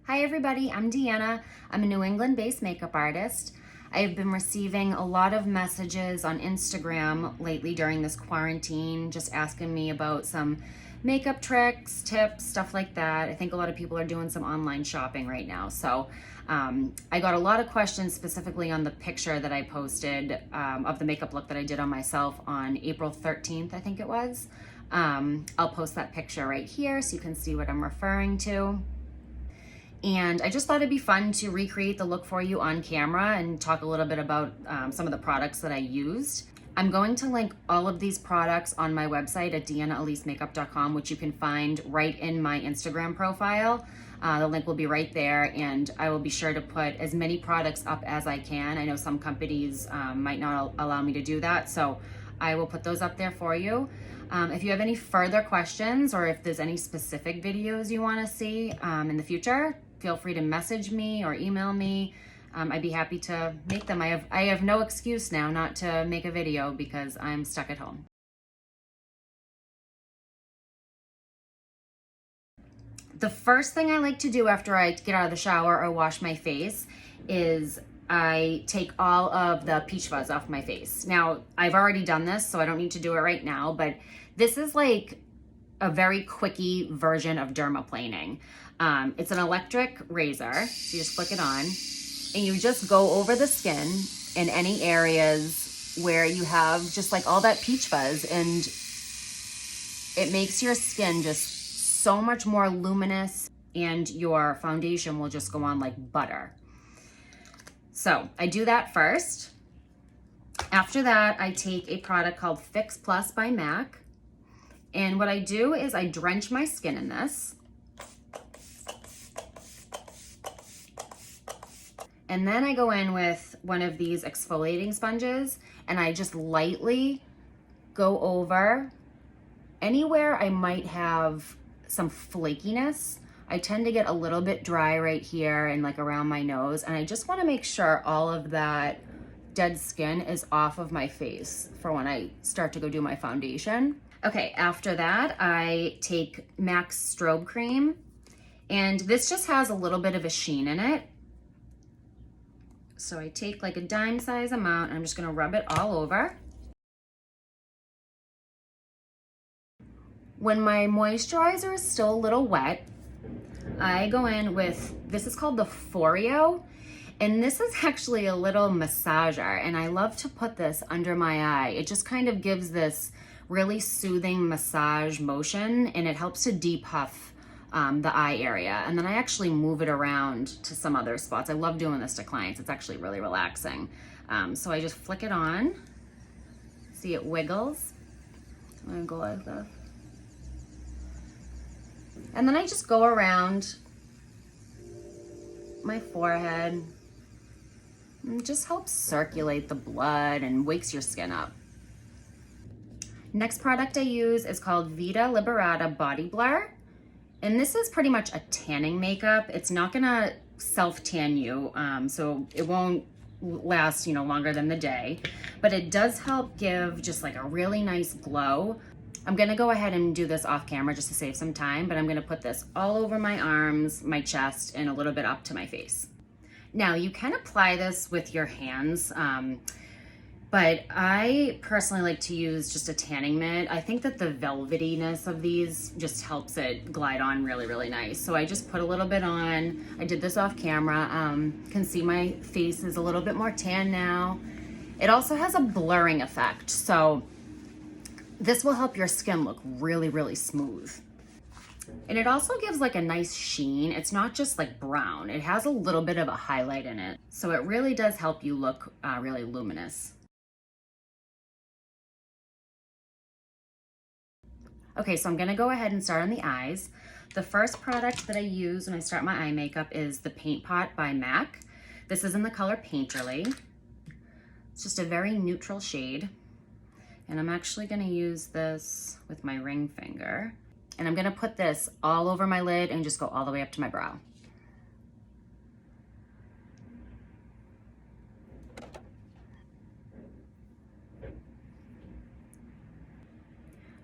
Hi everybody, I'm Deanna. I'm a New England-based makeup artist. I have been receiving a lot of messages on Instagram lately during this quarantine, just asking me about some makeup tricks, tips, stuff like that. I think a lot of people are doing some online shopping right now. So I got a lot of questions specifically on the picture that I posted of the makeup look that I did on myself on April 13th, I think it was. I'll post that picture right here so you can see what I'm referring to. And I just thought it'd be fun to recreate the look for you on camera and talk a little bit about some of the products that I used. I'm going to link all of these products on my website at deannaelisemakeup.com, which you can find right in my Instagram profile. The link will be right there, and I will be sure to put as many products up as I can. I know some companies might not allow me to do that, so I will put those up there for you. If you have any further questions or if there's any specific videos you want to see in the future, feel free to message me or email me. I'd be happy to make them. I have no excuse now not to make a video because I'm stuck at home. The first thing I like to do after I get out of the shower or wash my face is I take all of the peach fuzz off my face. Now, I've already done this, so I don't need to do it right now, but this is like a very quickie version of dermaplaning. It's an electric razor. So you just flick it on and you just go over the skin in any areas where you have just like all that peach fuzz, and it makes your skin just so much more luminous, and your foundation will just go on like butter. So I do that first. After that, I take a product called Fix Plus by MAC. And what I do is I drench my skin in this. And then I go in with one of these exfoliating sponges and I just lightly go over anywhere I might have some flakiness. I tend to get a little bit dry right here and like around my nose, and I just want to make sure all of that dead skin is off of my face for when I start to go do my foundation. Okay, after that, I take MAC's Strobe Cream, and this just has a little bit of a sheen in it. So I take like a dime size amount, and I'm just gonna rub it all over. When my moisturizer is still a little wet, I go in with, this is called the Foreo, and this is actually a little massager, and I love to put this under my eye. It just kind of gives this really soothing massage motion, and it helps to depuff the eye area. And then I actually move it around to some other spots. I love doing this to clients. It's actually really relaxing. So I just flick it on. See, it wiggles. I'm gonna go like this. And then I just go around my forehead. And it just helps circulate the blood and wakes your skin up. Next product I use is called Vita Liberata Body Blur. And this is pretty much a tanning makeup. It's not gonna self-tan you, so it won't last, longer than the day. But it does help give just like a really nice glow. I'm gonna go ahead and do this off camera just to save some time, but I'm gonna put this all over my arms, my chest, and a little bit up to my face. Now, you can apply this with your hands, but I personally like to use just a tanning mitt. I think that the velvetyness of these just helps it glide on really, really nice. So I just put a little bit on. I did this off camera. Can see my face is a little bit more tan now. It also has a blurring effect, so this will help your skin look really, really smooth. And it also gives like a nice sheen. It's not just like brown. It has a little bit of a highlight in it. So it really does help you look really luminous. Okay, so I'm gonna go ahead and start on the eyes. The first product that I use when I start my eye makeup is the Paint Pot by MAC. This is in the color Painterly. It's just a very neutral shade. And I'm actually gonna use this with my ring finger. And I'm gonna put this all over my lid and just go all the way up to my brow.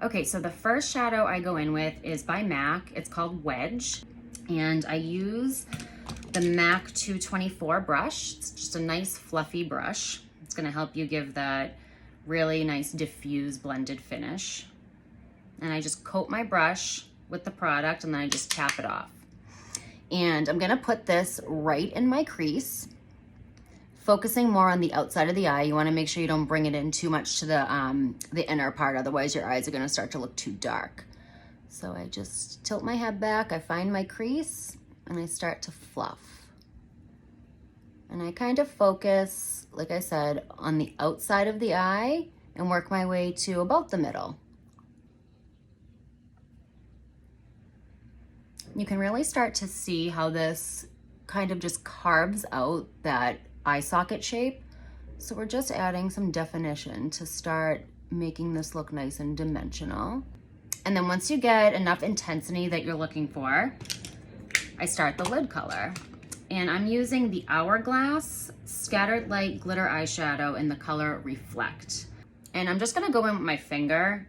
Okay, so the first shadow I go in with is by MAC. It's called Wedge. And I use the MAC 224 brush. It's just a nice fluffy brush. It's gonna help you give that really nice diffuse blended finish. And I just coat my brush with the product and then I just tap it off. And I'm gonna put this right in my crease, focusing more on the outside of the eye. You wanna make sure you don't bring it in too much to the inner part, otherwise your eyes are gonna start to look too dark. So I just tilt my head back, I find my crease, and I start to fluff. And I kind of focus, like I said, on the outside of the eye and work my way to about the middle. You can really start to see how this kind of just carves out that eye socket shape. So we're just adding some definition to start making this look nice and dimensional. And then once you get enough intensity that you're looking for, I start the lid color. And I'm using the Hourglass Scattered Light Glitter Eyeshadow in the color Reflect. And I'm just gonna go in with my finger,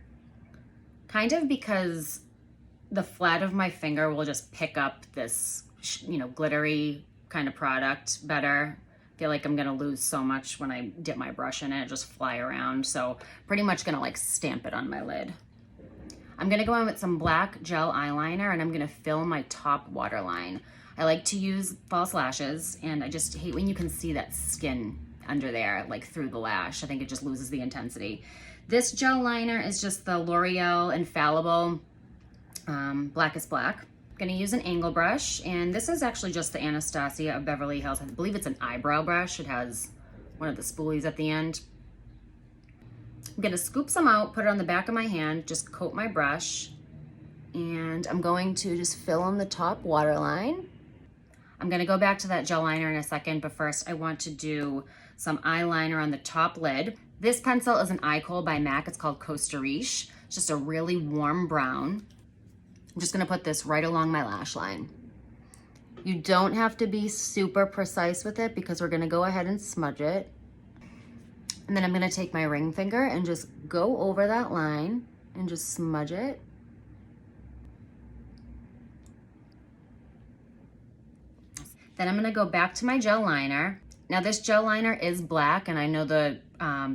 kind of because the flat of my finger will just pick up this, you know, glittery kind of product better. I feel like I'm gonna lose so much when I dip my brush in it, just fly around. So pretty much gonna like stamp it on my lid. I'm gonna go in with some black gel eyeliner and I'm gonna fill my top waterline. I like to use false lashes and I just hate when you can see that skin under there, like through the lash. I think it just loses the intensity. This gel liner is just the L'Oreal Infallible Blackest Black. I'm gonna use an angle brush, and this is actually just the Anastasia of Beverly Hills. I believe it's an eyebrow brush. It has one of the spoolies at the end. I'm gonna scoop some out, put it on the back of my hand, just coat my brush, and I'm going to just fill in the top waterline. I'm gonna go back to that gel liner in a second, but first I want to do some eyeliner on the top lid. This pencil is an Eye Kohl by MAC. It's called Costa Riche. It's just a really warm brown. I'm just gonna put this right along my lash line. You don't have to be super precise with it because we're gonna go ahead and smudge it. And then I'm gonna take my ring finger and just go over that line and just smudge it. Then I'm gonna go back to my gel liner. Now this gel liner is black and I know the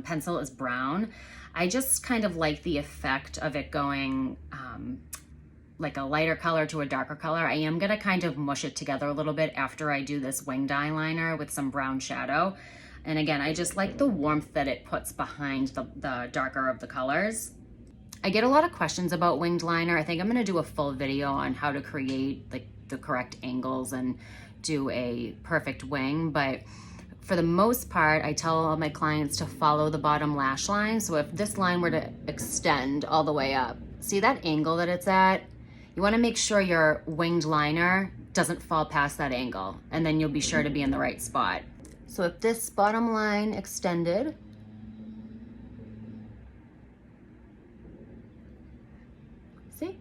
pencil is brown. I just kind of like the effect of it going like a lighter color to a darker color. I am gonna kind of mush it together a little bit after I do this winged eyeliner with some brown shadow. And again, I just like the warmth that it puts behind the darker of the colors. I get a lot of questions about winged liner. I think I'm gonna do a full video on how to create like the correct angles and do a perfect wing, but for the most part, I tell all my clients to follow the bottom lash line. So if this line were to extend all the way up, see that angle that it's at? You wanna make sure your winged liner doesn't fall past that angle, and then you'll be sure to be in the right spot. So if this bottom line extended, see?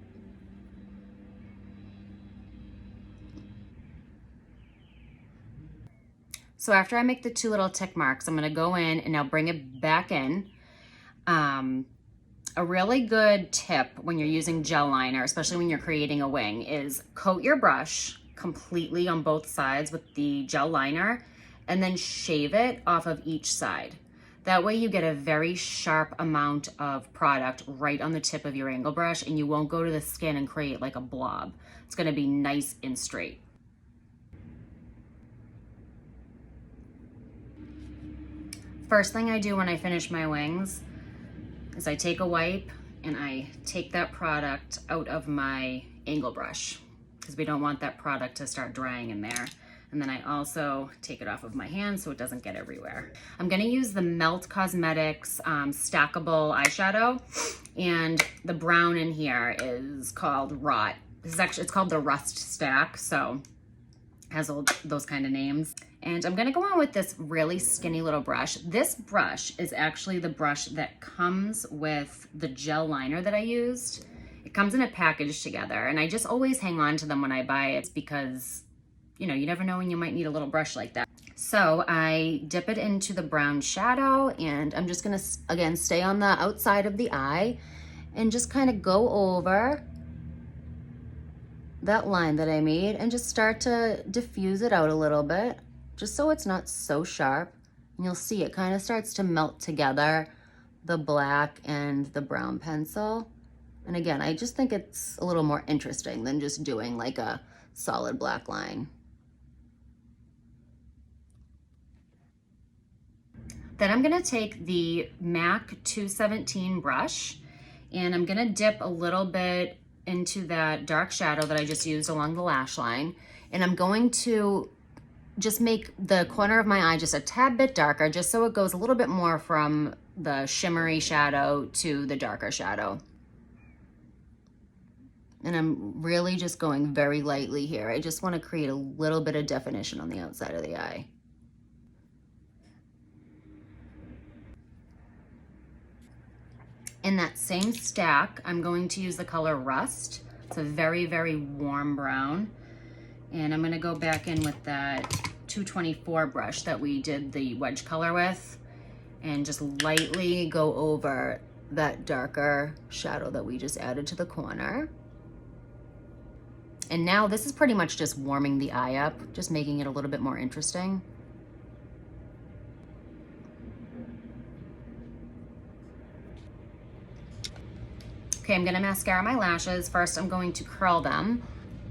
So after I make the two little tick marks, I'm gonna go in and now bring it back in. A really good tip when you're using gel liner, especially when you're creating a wing, is coat your brush completely on both sides with the gel liner and then shave it off of each side. That way you get a very sharp amount of product right on the tip of your angle brush and you won't go to the skin and create like a blob. It's gonna be nice and straight. First thing I do when I finish my wings is I take a wipe and I take that product out of my angle brush because we don't want that product to start drying in there. And then I also take it off of my hand so it doesn't get everywhere. I'm gonna use the Melt Cosmetics stackable eyeshadow, and the brown in here is called Rot. This is actually, it's called the Rust Stack, so it has all those kind of names. And I'm gonna go on with this really skinny little brush. This brush is actually the brush that comes with the gel liner that I used. It comes in a package together, and I just always hang on to them when I buy it because, you know, you never know when you might need a little brush like that. So I dip it into the brown shadow, and I'm just gonna, again, stay on the outside of the eye and just kind of go over that line that I made and just start to diffuse it out a little bit, just so it's not so sharp. And you'll see it kind of starts to melt together, the black and the brown pencil. And again, I just think it's a little more interesting than just doing like a solid black line. Then I'm gonna take the MAC 217 brush and I'm gonna dip a little bit into that dark shadow that I just used along the lash line. And I'm going to just make the corner of my eye just a tad bit darker, just so it goes a little bit more from the shimmery shadow to the darker shadow. And I'm really just going very lightly here. I just want to create a little bit of definition on the outside of the eye. In that same stack, I'm going to use the color Rust. It's a very, very warm brown. And I'm gonna go back in with that 224 brush that we did the wedge color with and just lightly go over that darker shadow that we just added to the corner. And now this is pretty much just warming the eye up, just making it a little bit more interesting. Okay, I'm gonna mascara my lashes. First, I'm going to curl them.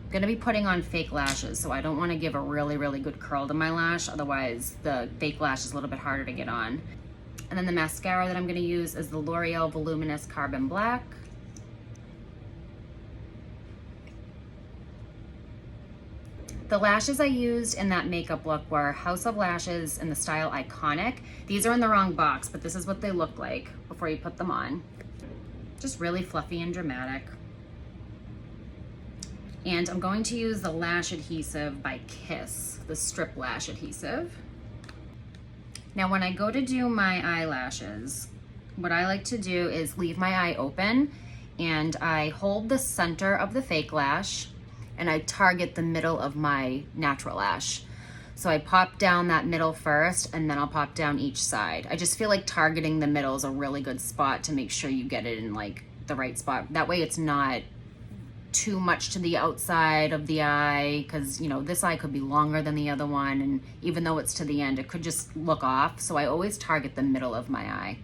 I'm gonna be putting on fake lashes, so I don't wanna give a really, really good curl to my lash, otherwise the fake lash is a little bit harder to get on. And then the mascara that I'm gonna use is the L'Oreal Voluminous Carbon Black. The lashes I used in that makeup look were House of Lashes in the style Iconic. These are in the wrong box, but this is what they look like before you put them on. Just really fluffy and dramatic. And I'm going to use the lash adhesive by Kiss, the strip lash adhesive. Now when I go to do my eyelashes, what I like to do is leave my eye open and I hold the center of the fake lash and I target the middle of my natural lash. So I pop down that middle first and then I'll pop down each side. I just feel like targeting the middle is a really good spot to make sure you get it in like the right spot. That way it's not too much to the outside of the eye, because you know this eye could be longer than the other one, and even though it's to the end it could just look off. So I always target the middle of my eye.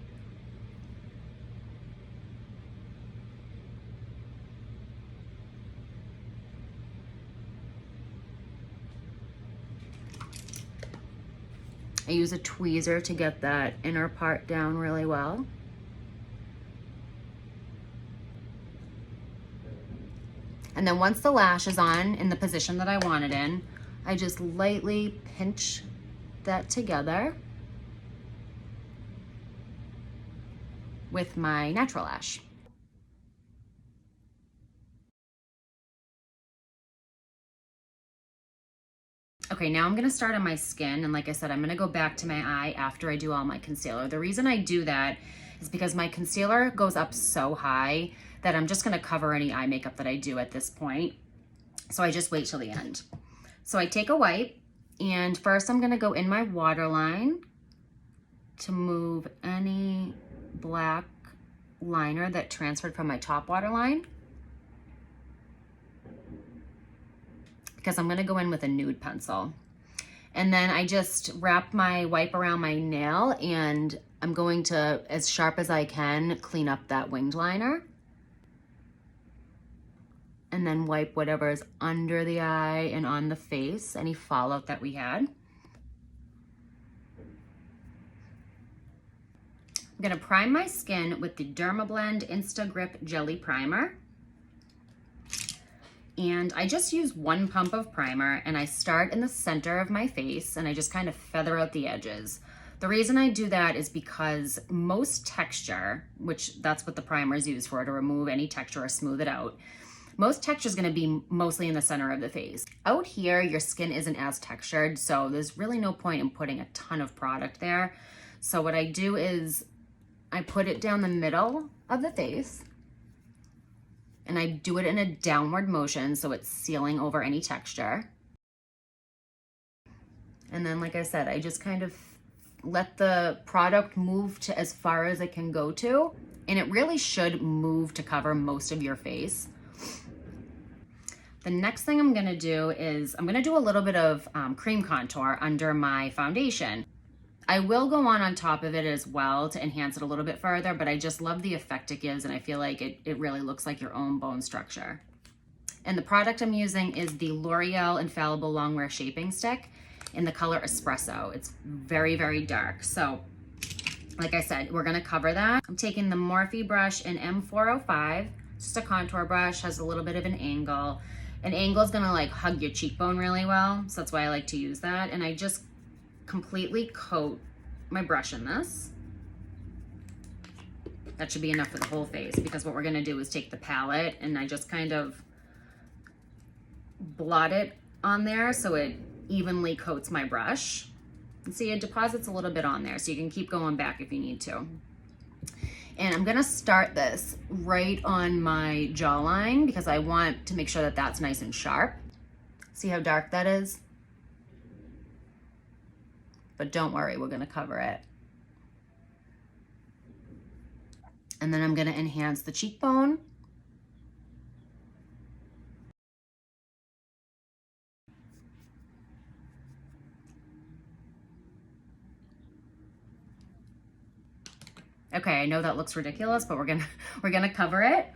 I use a tweezer to get that inner part down really well. And then once the lash is on in the position that I want it in, I just lightly pinch that together with my natural lash. Okay, now I'm gonna start on my skin, and like I said, I'm gonna go back to my eye after I do all my concealer. The reason I do that is because my concealer goes up so high that I'm just gonna cover any eye makeup that I do at this point. So I just wait till the end. So I take a wipe, and first I'm gonna go in my waterline to move any black liner that transferred from my top waterline, because I'm gonna go in with a nude pencil. And then I just wrap my wipe around my nail, and I'm going to, as sharp as I can, clean up that winged liner. And then wipe whatever is under the eye and on the face, any fallout that we had. I'm gonna prime my skin with the Dermablend Insta-Grip Jelly Primer. And I just use one pump of primer, and I start in the center of my face and I just kind of feather out the edges. The reason I do that is because most texture, which that's what the primer is used for, to remove any texture or smooth it out, most texture is going to be mostly in the center of the face. Out here, your skin isn't as textured, so there's really no point in putting a ton of product there. So what I do is I put it down the middle of the face, and I do it in a downward motion so it's sealing over any texture. And then, like I said, I just kind of let the product move to as far as it can go to, and it really should move to cover most of your face. The next thing I'm gonna do is I'm gonna do a little bit of cream contour under my foundation. I will go on top of it as well to enhance it a little bit further, but I just love the effect it gives, and I feel like it really looks like your own bone structure. And the product I'm using is the L'Oreal Infallible Longwear Shaping Stick in the color Espresso. It's very, very dark. So like I said, we're gonna cover that. I'm taking the Morphe brush in M405, just a contour brush, has a little bit of an angle. An angle is gonna like hug your cheekbone really well, so that's why I like to use that. And I just completely coat my brush in this. That should be enough for the whole face, because what we're gonna do is take the palette and I just kind of blot it on there so it evenly coats my brush. And see, it deposits a little bit on there, so you can keep going back if you need to. And I'm gonna start this right on my jawline because I want to make sure that that's nice and sharp. See how dark that is? But don't worry, we're gonna cover it. And then I'm gonna enhance the cheekbone. Okay, I know that looks ridiculous, but we're gonna cover it.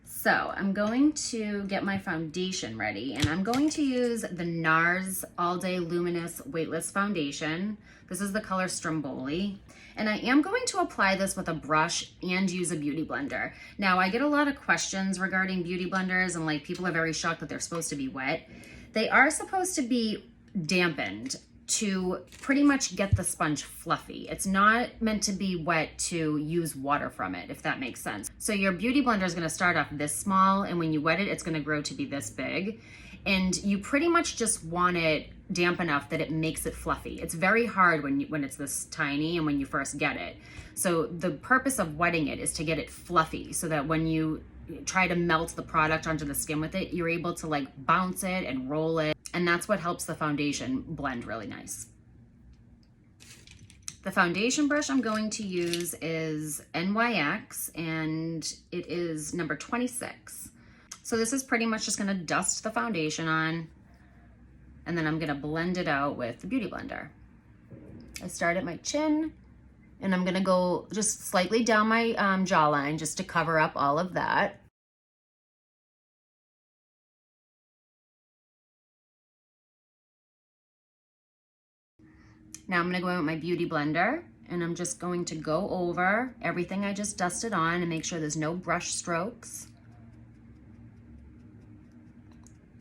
So I'm going to get my foundation ready, and I'm going to use the NARS All Day Luminous Weightless Foundation. This is the color Stromboli. And I am going to apply this with a brush and use a beauty blender. Now, I get a lot of questions regarding beauty blenders, and like people are very shocked that they're supposed to be wet. They are supposed to be dampened to pretty much get the sponge fluffy. It's not meant to be wet to use water from it, if that makes sense. So your beauty blender is gonna start off this small, and when you wet it, it's gonna grow to be this big. And you pretty much just want it damp enough that it makes it fluffy. It's very hard when it's this tiny and when you first get it. So the purpose of wetting it is to get it fluffy so that when you try to melt the product onto the skin with it, you're able to like bounce it and roll it. And that's what helps the foundation blend really nice. The foundation brush I'm going to use is NYX, and it is number 26. So this is pretty much just gonna dust the foundation on, and then I'm gonna blend it out with the beauty blender. I start at my chin, and I'm gonna go just slightly down my jawline just to cover up all of that. Now I'm gonna go in with my beauty blender, and I'm just going to go over everything I just dusted on and make sure there's no brush strokes.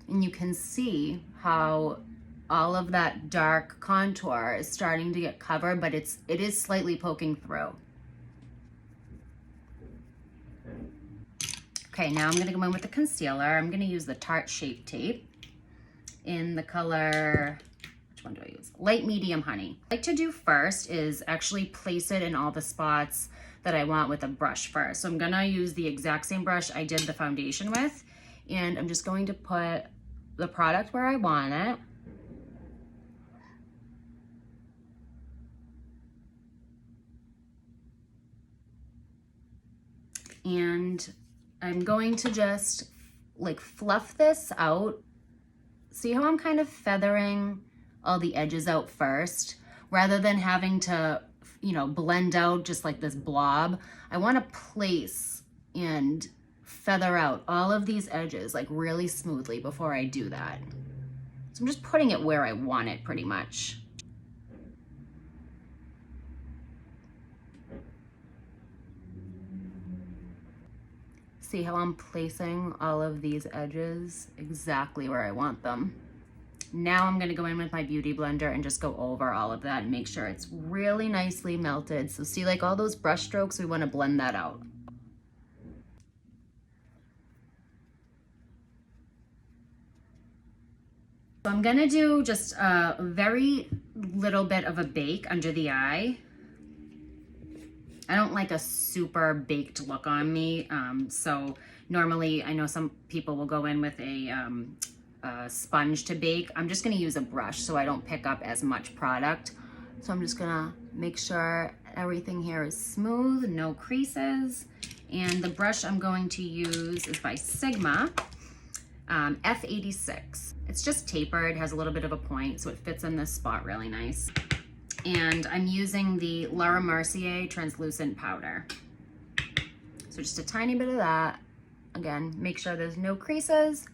And you can see how all of that dark contour is starting to get covered, but it is slightly poking through. Okay, now I'm gonna go in with the concealer. I'm gonna use the Tarte Shape Tape in the color, which one do I use? Light Medium Honey. What I like to do first is actually place it in all the spots that I want with a brush first. So I'm gonna use the exact same brush I did the foundation with, and I'm just going to put the product where I want it. And I'm going to just like fluff this out. See how I'm kind of feathering all the edges out first rather than having to, you know, blend out just like this blob. I want to place and feather out all of these edges like really smoothly before I do that. So I'm just putting it where I want it pretty much. See how I'm placing all of these edges exactly where I want them. Now I'm gonna go in with my beauty blender and just go over all of that and make sure it's really nicely melted. So see like all those brush strokes, we wanna blend that out. So I'm gonna do just a very little bit of a bake under the eye. I don't like a super baked look on me. So normally I know some people will go in with a sponge to bake. I'm just gonna use a brush so I don't pick up as much product. So I'm just gonna make sure everything here is smooth, no creases. And the brush I'm going to use is by Sigma. F86. It's just tapered, has a little bit of a point, so it fits in this spot really nice. And I'm using the Mercier translucent powder. So just a tiny bit of that. Again, make sure there's no creases.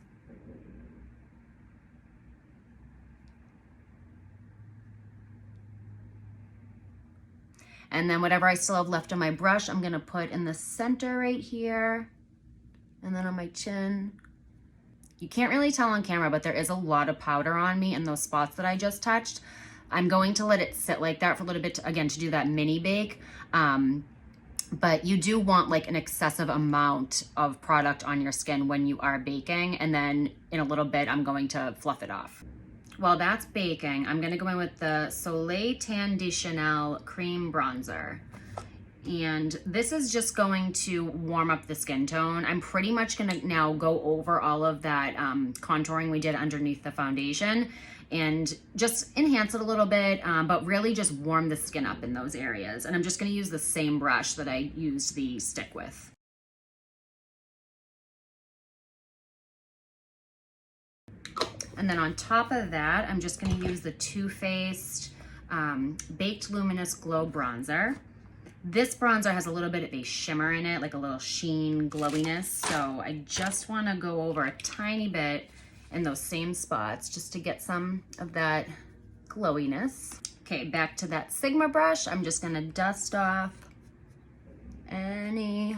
And then whatever I still have left on my brush, I'm gonna put in the center right here, and then on my chin. You can't really tell on camera, but there is a lot of powder on me in those spots that I just touched. I'm going to let it sit like that for a little bit, again, to do that mini bake. But you do want like an excessive amount of product on your skin when you are baking. And then in a little bit, I'm going to fluff it off. While that's baking, I'm gonna go in with the Soleil Tan de Chanel Cream Bronzer. And this is just going to warm up the skin tone. I'm pretty much gonna now go over all of that contouring we did underneath the foundation and just enhance it a little bit, but really just warm the skin up in those areas. And I'm just gonna use the same brush that I used the stick with. And then on top of that, I'm just gonna use the Too Faced Baked Luminous Glow Bronzer. This bronzer has a little bit of a shimmer in it, like a little sheen, glowiness. So I just wanna go over a tiny bit in those same spots just to get some of that glowiness. Okay, back to that Sigma brush. I'm just gonna dust off any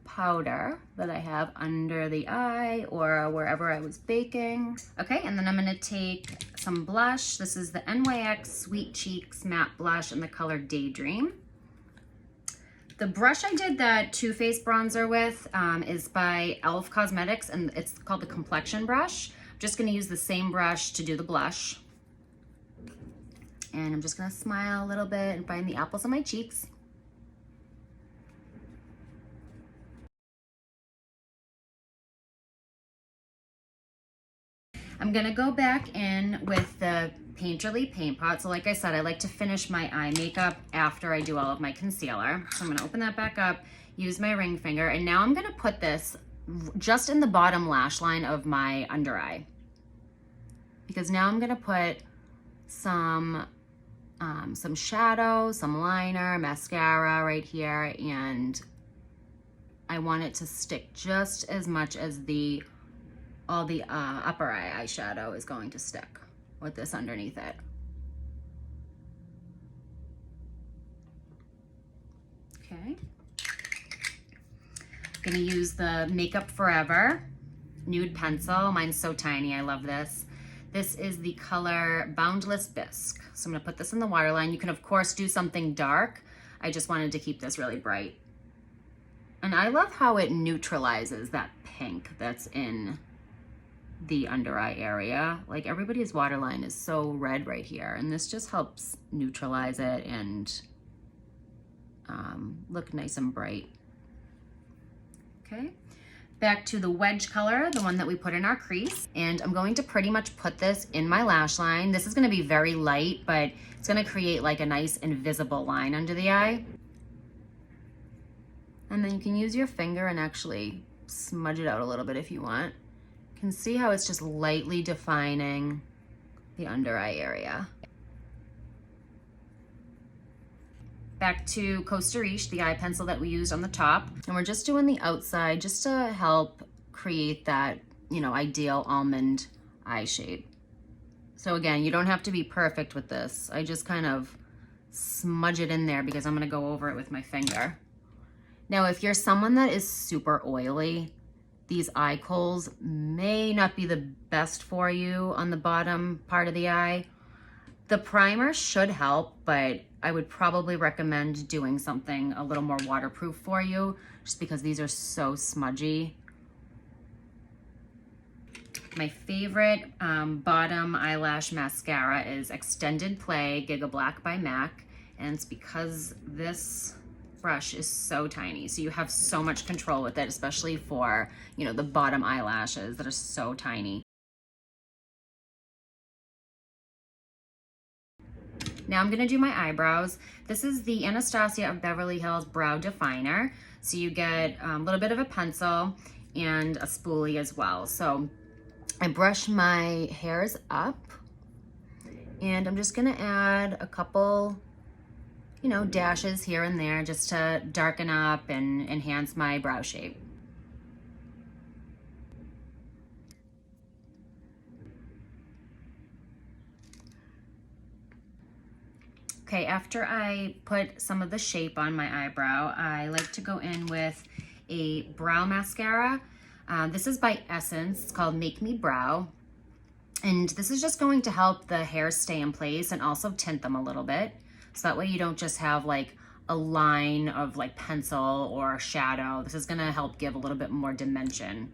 powder that I have under the eye or wherever I was baking. Okay, and then I'm gonna take some blush. This is the NYX Sweet Cheeks Matte Blush in the color Daydream. The brush I did that Too Faced bronzer with is by e.l.f. Cosmetics, and it's called the Complexion Brush. I'm just gonna use the same brush to do the blush. And I'm just gonna smile a little bit and find the apples on my cheeks. I'm gonna go back in with the Painterly Paint Pot. So like I said, I like to finish my eye makeup after I do all of my concealer. So I'm gonna open that back up, use my ring finger, and now I'm gonna put this just in the bottom lash line of my under eye. Because now I'm gonna put some shadow, some liner, mascara right here, and I want it to stick just as much as all the upper eye eyeshadow is going to stick with this underneath it. Okay. I'm gonna use the Makeup Forever nude pencil. Mine's so tiny, I love this. This is the color Boundless Bisque. So I'm gonna put this in the waterline. You can of course do something dark. I just wanted to keep this really bright. And I love how it neutralizes that pink that's in the under eye area. Like everybody's waterline is so red right here, and this just helps neutralize it and look nice and bright. Okay, back to the wedge color, the one that we put in our crease, and I'm going to pretty much put this in my lash line. This is going to be very light, but it's going to create like a nice invisible line under the eye. And then you can use your finger and actually smudge it out a little bit if you want. You can see how it's just lightly defining the under eye area. Back to Costa Riche, the eye pencil that we used on the top. And we're just doing the outside just to help create that, you know, ideal almond eye shape. So again, you don't have to be perfect with this. I just kind of smudge it in there because I'm gonna go over it with my finger. Now, if you're someone that is super oily, these eye kohls may not be the best for you on the bottom part of the eye. The primer should help, but I would probably recommend doing something a little more waterproof for you, just because these are so smudgy. My favorite bottom eyelash mascara is Extended Play Gigablack by MAC, and it's because this brush is so tiny, so you have so much control with it, especially for, you know, the bottom eyelashes that are so tiny. Now I'm gonna do my eyebrows. This is the Anastasia of Beverly Hills Brow Definer. So you get a little bit of a pencil, and a spoolie as well. So I brush my hairs up, and I'm just gonna add a couple, you know, dashes here and there just to darken up and enhance my brow shape. Okay, after I put some of the shape on my eyebrow, I like to go in with a brow mascara. This is by Essence. It's called Make Me Brow. And this is just going to help the hairs stay in place and also tint them a little bit. So that way you don't just have like a line of like pencil or shadow. This is gonna help give a little bit more dimension.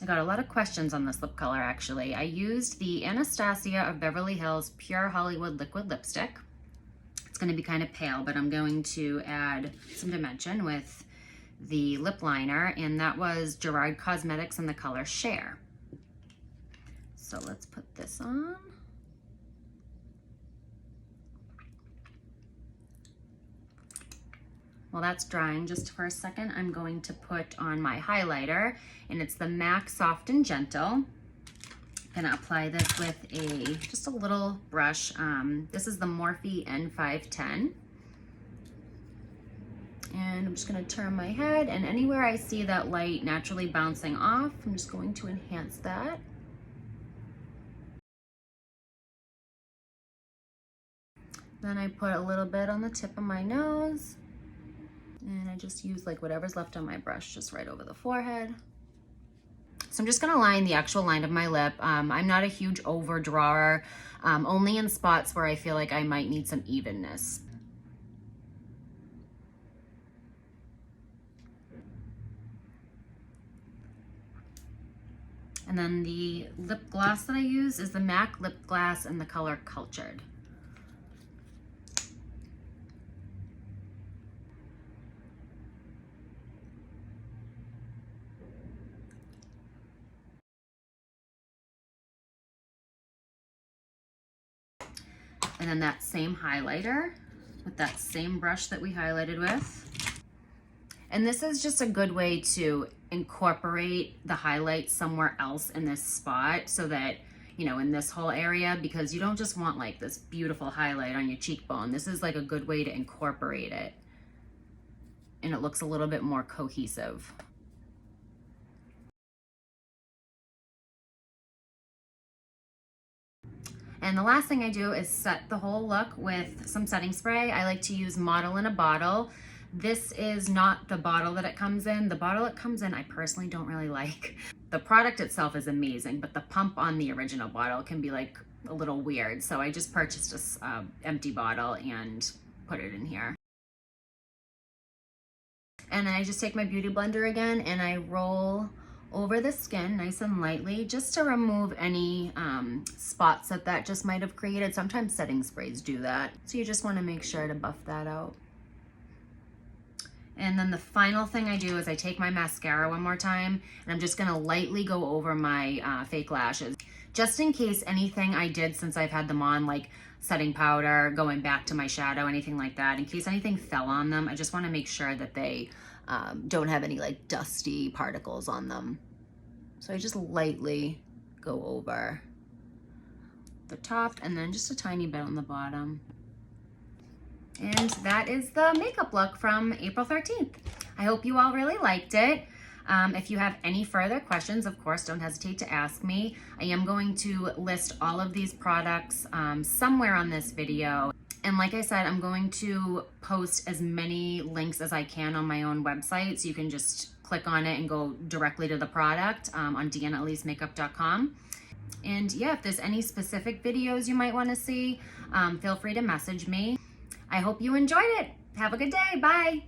I got a lot of questions on this lip color actually. I used the Anastasia of Beverly Hills Pure Hollywood Liquid Lipstick. It's gonna be kind of pale, but I'm going to add some dimension with the lip liner, and that was Gerard Cosmetics in the color Share. So let's put this on. While that's drying just for a second, I'm going to put on my highlighter, and it's the MAC Soft and Gentle. I'm gonna apply this with just a little brush. This is the Morphe M510. And I'm just gonna turn my head, and anywhere I see that light naturally bouncing off, I'm just going to enhance that. Then I put a little bit on the tip of my nose. And I just use like whatever's left on my brush just right over the forehead. So I'm just gonna line the actual line of my lip. I'm not a huge overdrawer, only in spots where I feel like I might need some evenness. And then the lip gloss that I use is the MAC Lip Gloss in the color Cultured. And then that same highlighter with that same brush that we highlighted with. And this is just a good way to incorporate the highlight somewhere else in this spot, so that, you know, in this whole area, because you don't just want like this beautiful highlight on your cheekbone. This is like a good way to incorporate it, and it looks a little bit more cohesive. And the last thing I do is set the whole look with some setting spray. I like to use Model in a Bottle. This is not the bottle that it comes in. The bottle it comes in, I personally don't really like. The product itself is amazing, but the pump on the original bottle can be like a little weird. So I just purchased this empty bottle and put it in here. And then I just take my Beauty Blender again and I roll over the skin nice and lightly, just to remove any spots that just might have created. Sometimes setting sprays do that. So you just want to make sure to buff that out. And then the final thing I do is I take my mascara one more time, and I'm just gonna lightly go over my fake lashes. Just in case anything I did since I've had them on, like setting powder, going back to my shadow, anything like that, in case anything fell on them, I just wanna make sure that they don't have any like dusty particles on them. So I just lightly go over the top and then just a tiny bit on the bottom. And that is the makeup look from April 13th. I hope you all really liked it. If you have any further questions, of course, don't hesitate to ask me. I am going to list all of these products somewhere on this video. And like I said, I'm going to post as many links as I can on my own website, so you can just click on it and go directly to the product on deannaelisemakeup.com. And yeah, if there's any specific videos you might want to see, feel free to message me. I hope you enjoyed it. Have a good day. Bye.